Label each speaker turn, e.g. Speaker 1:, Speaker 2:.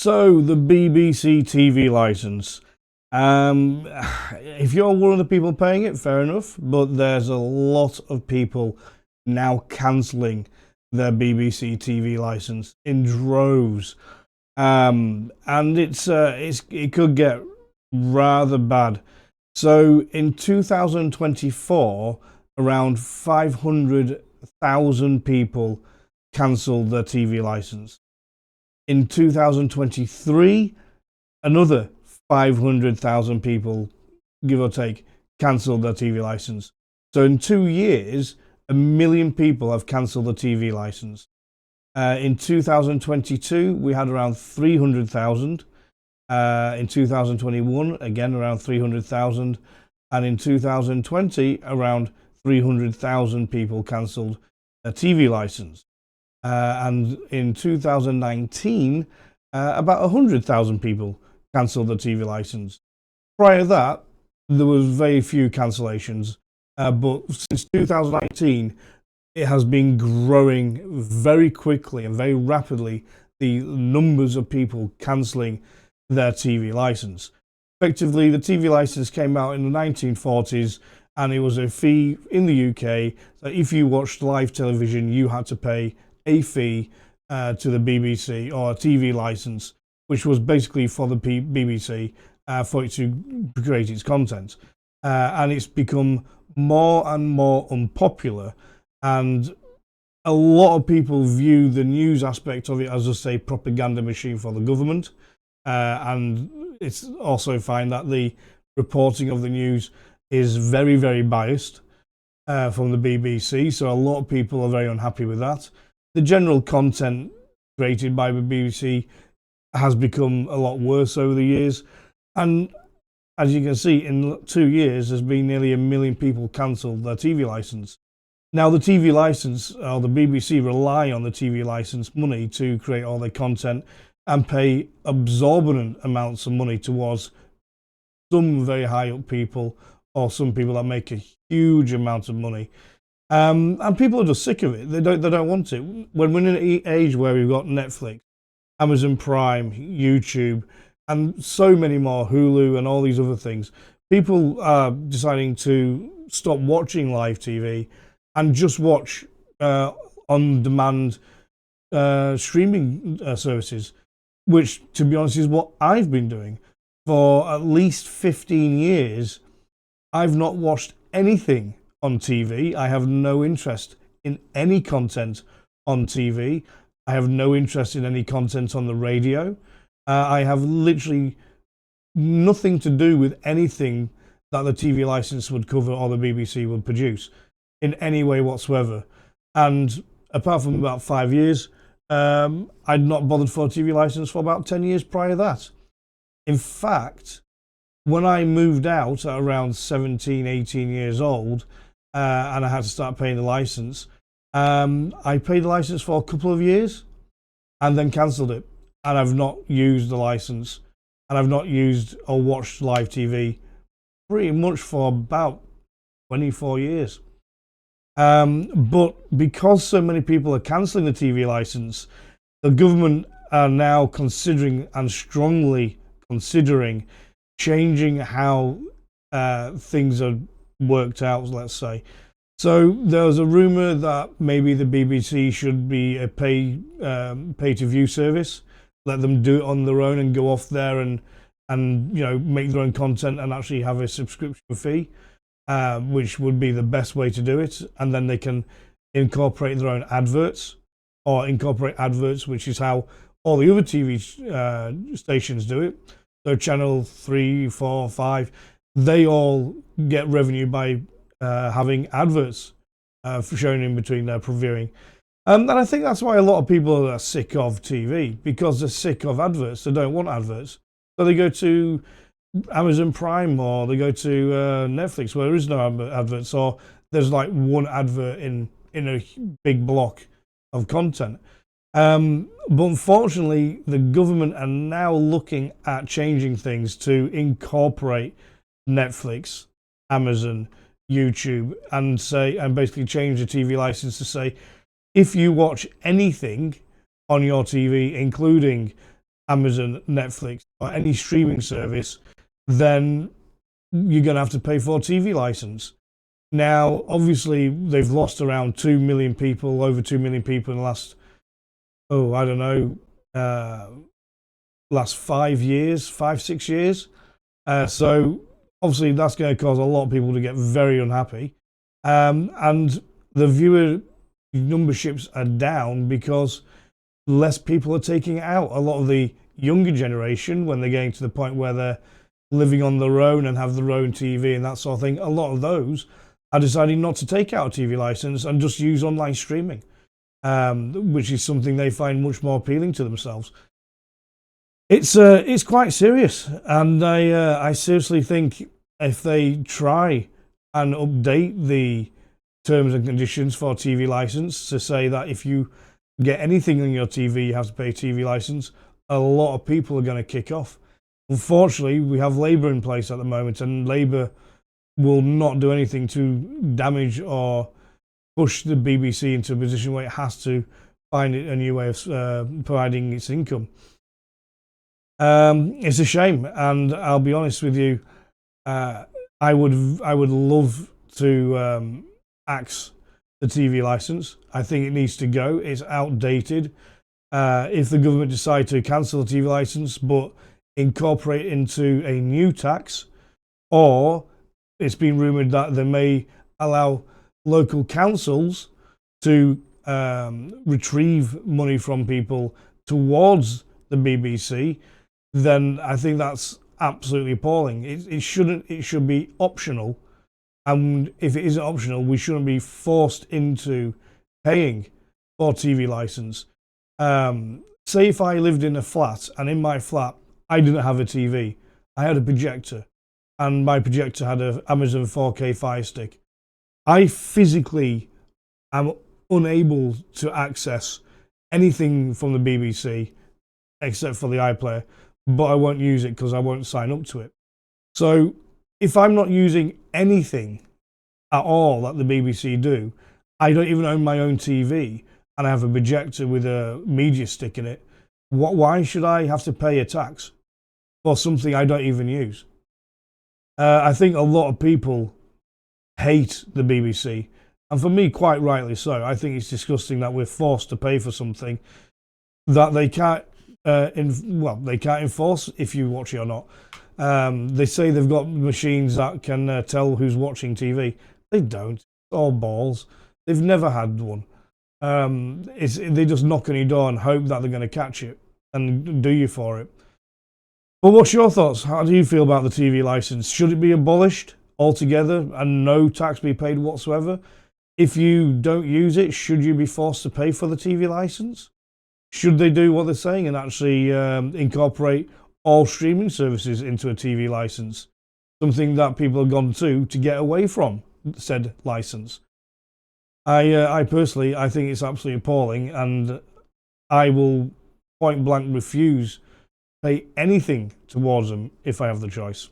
Speaker 1: So the BBC TV license. If you're one of the people paying it, fair enough. But there's a lot of people now cancelling their BBC TV license in droves, and it could get rather bad. So in 2024, around 500,000 people cancelled their TV license. In 2023, another 500,000 people, give or take, cancelled their TV license. So in 2 years, 1 million people have cancelled the TV license. In 2022, we had around 300,000. In 2021, again around 300,000. And in 2020, around 300,000 people cancelled a TV license. And in 2019, about 100,000 people cancelled the TV license. Prior to that, there was very few cancellations. But since 2019, it has been growing very quickly and very rapidly, the numbers of people cancelling their TV license. Effectively, the TV license came out in the 1940s, and it was a fee in the UK that if you watched live television, you had to pay a fee to the BBC, or a TV license, which was basically for the BBC for it to create its content. And it's become more and more unpopular, and a lot of people view the news aspect of it as just a propaganda machine for the government. And it's also find that the reporting of the news is very, very biased from the BBC. So a lot of people are very unhappy with that. The general content created by the BBC has become a lot worse over the years. And as you can see, in 2 years, there's been nearly 1 million people cancelled their TV license. Now, the TV license, or the BBC, rely on the TV license money to create all their content and pay exorbitant amounts of money towards some very high up people, or some people that make a huge amount of money. And people are just sick of it. They don't want it. When we're in an age where we've got Netflix, Amazon Prime, YouTube, and so many more, Hulu and all these other things, people are deciding to stop watching live TV and just watch on-demand streaming services, which, to be honest, is what I've been doing. For at least 15 years, I've not watched anything on TV. I have no interest in any content on TV. I have no interest in any content on the radio. I have literally nothing to do with anything that the TV license would cover or the BBC would produce in any way whatsoever. And apart from about 5 years, I'd not bothered for a TV license for about 10 years prior to that. In fact, when I moved out at around 17, 18 years old, and I had to start paying the license, I paid the license for a couple of years and then cancelled it. And I've not used the license, and I've not used or watched live TV pretty much for about 24 years. But because so many people are cancelling the TV license, the government are now considering, and strongly considering, changing how things are worked out, let's say. So there's a rumour that maybe the BBC should be a pay-to-view service. Let them do it on their own and go off there and make their own content and actually have a subscription fee, which would be the best way to do it. And then they can incorporate their own adverts, or incorporate adverts, which is how all the other TV stations do it. So channel 3, 4, 5, they all get revenue by having adverts for showing in between their viewing. And I think that's why a lot of people are sick of TV, because they're sick of adverts. They don't want adverts. So they go to Amazon Prime, or they go to Netflix, where there is no adverts, or there's like one advert in a big block of content. But unfortunately, the government are now looking at changing things to incorporate Netflix, Amazon, YouTube, and basically change the TV license to say, if you watch anything on your TV, including Amazon, Netflix, or any streaming service, then you're going to have to pay for a TV license. Now, obviously, they've lost around 2 million people, over 2 million people in the last, I don't know, last 5 years, 5, 6 years. So obviously that's going to cause a lot of people to get very unhappy. And the viewer numberships are down because less people are taking it out. A lot of the younger generation, when they're getting to the point where they're living on their own and have their own TV and that sort of thing, a lot of those are deciding not to take out a TV license and just use online streaming, which is something they find much more appealing to themselves. It's quite serious, and I seriously think if they try and update the terms and conditions for TV license to say that if you get anything on your TV, you have to pay a TV license, a lot of people are going to kick off. Unfortunately, we have Labour in place at the moment, and Labour will not do anything to damage or push the BBC into a position where it has to find a new way of providing its income. It's a shame, and I'll be honest with you, I would love to axe the TV license. I think it needs to go. It's outdated. If the government decide to cancel the TV license but incorporate it into a new tax, or it's been rumoured that they may allow local councils to retrieve money from people towards the BBC, then I think that's absolutely appalling. It should be optional, and if it isn't optional, we shouldn't be forced into paying for TV license. Say if I lived in a flat, and in my flat I didn't have a TV, I had a projector, and my projector had an Amazon 4K Fire Stick. I physically am unable to access anything from the BBC except for the iPlayer, but I won't use it because I won't sign up to it. So if I'm not using anything at all that the BBC do, I don't even own my own TV, and I have a projector with a media stick in it, why should I have to pay a tax for something I don't even use? I think a lot of people hate the BBC, and for me, quite rightly so. I think it's disgusting that we're forced to pay for something that they can't they can't enforce if you watch it or not. They say they've got machines that can tell who's watching TV. They don't. It's all balls. They've never had one. They just knock on your door and hope that they're going to catch it and do you for it. But what's your thoughts? How do you feel about the TV license? Should it be abolished altogether and no tax be paid whatsoever? If you don't use it, should you be forced to pay for the TV license? Should they do what they're saying and actually incorporate all streaming services into a TV license? Something that people have gone to get away from said license. I personally, I think it's absolutely appalling, and I will point blank refuse to pay anything towards them if I have the choice.